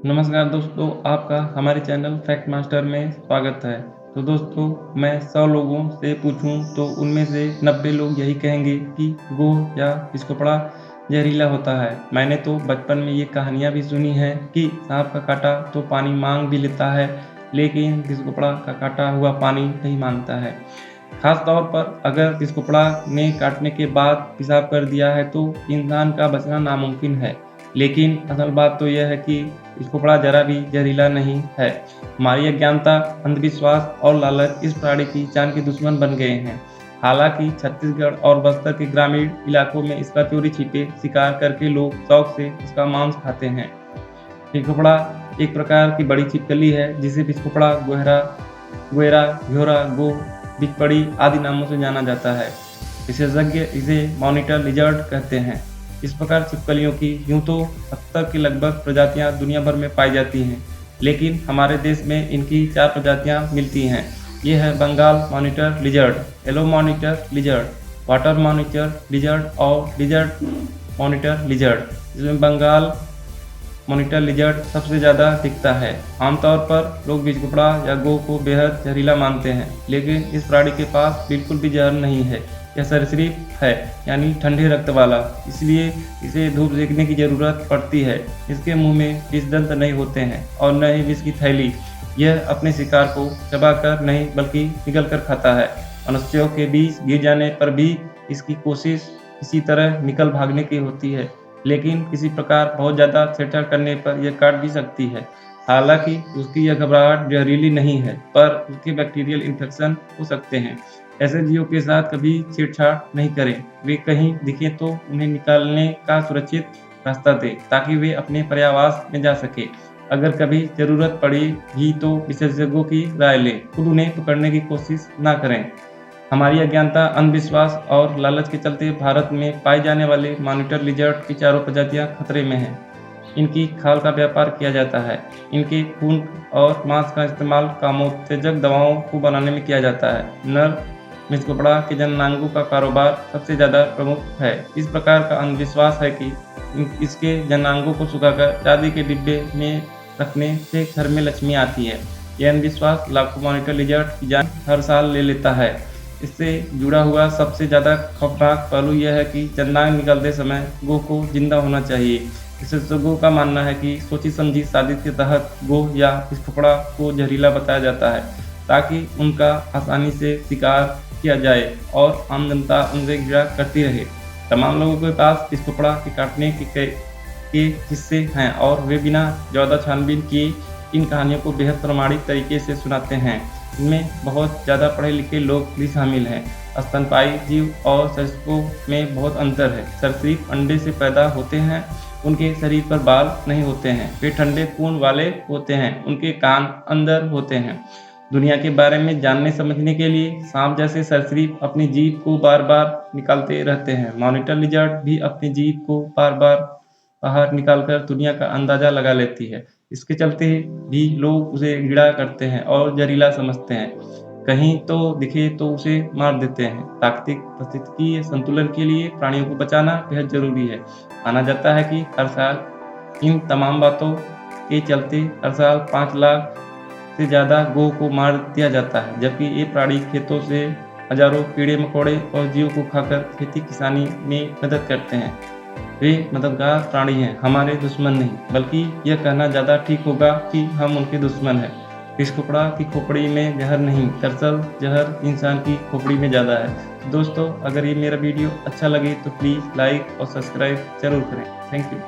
नमस्कार दोस्तों, आपका हमारे चैनल फैक्ट मास्टर में स्वागत है। तो दोस्तों, मैं 100 लोगों से पूछूं तो उनमें से 90 लोग यही कहेंगे कि गोह या पिस्कोपड़ा जहरीला होता है। मैंने तो बचपन में ये कहानियाँ भी सुनी हैं कि सांप का काटा तो पानी मांग भी लेता है, लेकिन पिस्कोपड़ा का काटा हुआ पानी नहीं मांगता है। खास तौर पर अगर पिस्कोपड़ा ने काटने के बाद पेशाब कर दिया है तो इंसान का बचना नामुमकिन है। लेकिन असल बात तो यह है कि पिस्कोपड़ा जरा भी जहरीला नहीं है। हमारी अज्ञानता, अंधविश्वास और लालच इस प्राणी की जान के दुश्मन बन गए हैं। हालांकि छत्तीसगढ़ और बस्तर के ग्रामीण इलाकों में इसका चोरी छिपे शिकार करके लोग शौक से इसका मांस खाते हैं। पिस्कोपड़ा एक प्रकार की बड़ी छिपकली है जिसे पिस्कोपड़ा, गोएरा, घ्योरा, गो, बिचपड़ी आदि नामों से जाना जाता है। विशेषज्ञ इसे मॉनिटर लिजर्ड कहते हैं। इस प्रकार छिपकलियों की यूं तो 70 की लगभग प्रजातियां दुनिया भर में पाई जाती हैं, लेकिन हमारे देश में इनकी 4 प्रजातियां मिलती हैं। ये है Bengal monitor lizard, yellow monitor lizard, water monitor lizard और डिजर्ट मॉनिटर लिजर्ड, जिसमें बंगाल मॉनिटर लिजर्ड सबसे ज़्यादा दिखता है। आमतौर पर लोग पिस्कोपड़ा या गो को बेहद जहरीला मानते हैं, लेकिन इस प्राणी के पास बिल्कुल भी जहर नहीं है। यह सरीसृप है, यानी ठंडे रक्त वाला, इसलिए इसे धूप सेकने की जरूरत पड़ती है। इसके मुंह में विषदंत नहीं होते हैं और न ही विष की थैली। यह अपने शिकार को चबाकर नहीं बल्कि निगल कर खाता है। मनुष्यों के बीच गिर जाने पर भी इसकी कोशिश इसी तरह निकल भागने की होती है, लेकिन किसी प्रकार बहुत ज़्यादा छेड़छाड़ करने पर यह काट भी सकती है। हालांकि उसकी यह घबराहट जहरीली नहीं है, पर उसके बैक्टीरियल इन्फेक्शन हो सकते हैं। ऐसे जीवों के साथ कभी छेड़छाड़ नहीं करें। वे कहीं दिखें तो उन्हें निकालने का सुरक्षित रास्ता दें, ताकि वे अपने पर्यावास में जा सके। अगर कभी जरूरत पड़ेगी तो विशेषज्ञों की राय लें, खुद उन्हें पकड़ने की कोशिश न करें। हमारी अज्ञानता, अंधविश्वास और लालच के चलते भारत में पाए जाने वाले मॉनिटर लिजर्ड की 4 प्रजातियां खतरे में हैं। इनकी खाल का व्यापार किया जाता है। इनके खून और मांस का इस्तेमाल कामोत्तेजक दवाओं को बनाने में किया जाता है। नर पिस्कोपड़ा के जननांगों का कारोबार सबसे ज़्यादा प्रमुख है। इस प्रकार का अंधविश्वास है कि इसके जननांगों को सुखाकर चांदी के डिब्बे में रखने से घर में लक्ष्मी आती है। यह अंधविश्वास लाखों मॉनिटर लिजर्ड की जान हर साल ले लेता है। इससे जुड़ा हुआ सबसे ज़्यादा खौफनाक पहलू यह है कि जननांग निकलते समय गो को जिंदा होना चाहिए। विशेषज्ञों का मानना है कि सोची समझी साजिश के तहत गो या पिस्कोपड़ा को जहरीला बताया जाता है, ताकि उनका आसानी से शिकार किया जाए और आम जनता उनसे घृणा करती रहे। तमाम लोगों के पास पिस्कोपड़ा के काटने के किस्से हैं और वे बिना ज़्यादा छानबीन किए इन कहानियों को बेहद प्रामाणिक तरीके से सुनाते हैं। इनमें बहुत ज़्यादा पढ़े लिखे लोग भी शामिल हैं। स्तनपायी जीव और सरीसृपों में बहुत अंतर है। सरीसृप अंडे से पैदा होते हैं, उनके शरीर पर बाल नहीं होते हैं, वे ठंडे खून वाले होते हैं, उनके कान अंदर होते हैं। दुनिया के बारे में जानने समझने के लिए सांप जैसे सरीसृप अपनी जीभ को बार बार निकालते रहते हैं। मॉनिटर लिजर्ड भी अपनी जीभ को बार बार बाहर निकालकर दुनिया का अंदाजा लगा लेती है। इसके चलते भी लोग उसे घृणा करते हैं और जहरीला समझते हैं। कहीं तो दिखे तो उसे मार देते हैं। प्राकृतिक पारिस्थितिकी संतुलन के लिए प्राणियों को बचाना बेहद जरूरी है। माना जाता है कि हर साल इन तमाम बातों के चलते हर साल 5 लाख से ज़्यादा गो को मार दिया जाता है, जबकि ये प्राणी खेतों से हजारों कीड़े मकोड़े और जीवों को खाकर खेती किसानी में मदद करते हैं। वे मददगार प्राणी हैं, हमारे दुश्मन नहीं। बल्कि यह कहना ज़्यादा ठीक होगा कि हम उनके दुश्मन हैं। पिस्कोपड़ा की खोपड़ी में जहर नहीं, दरअसल जहर इंसान की खोपड़ी में ज़्यादा है। तो दोस्तों, अगर ये मेरा वीडियो अच्छा लगे तो प्लीज़ लाइक और सब्सक्राइब जरूर करें। Thank you.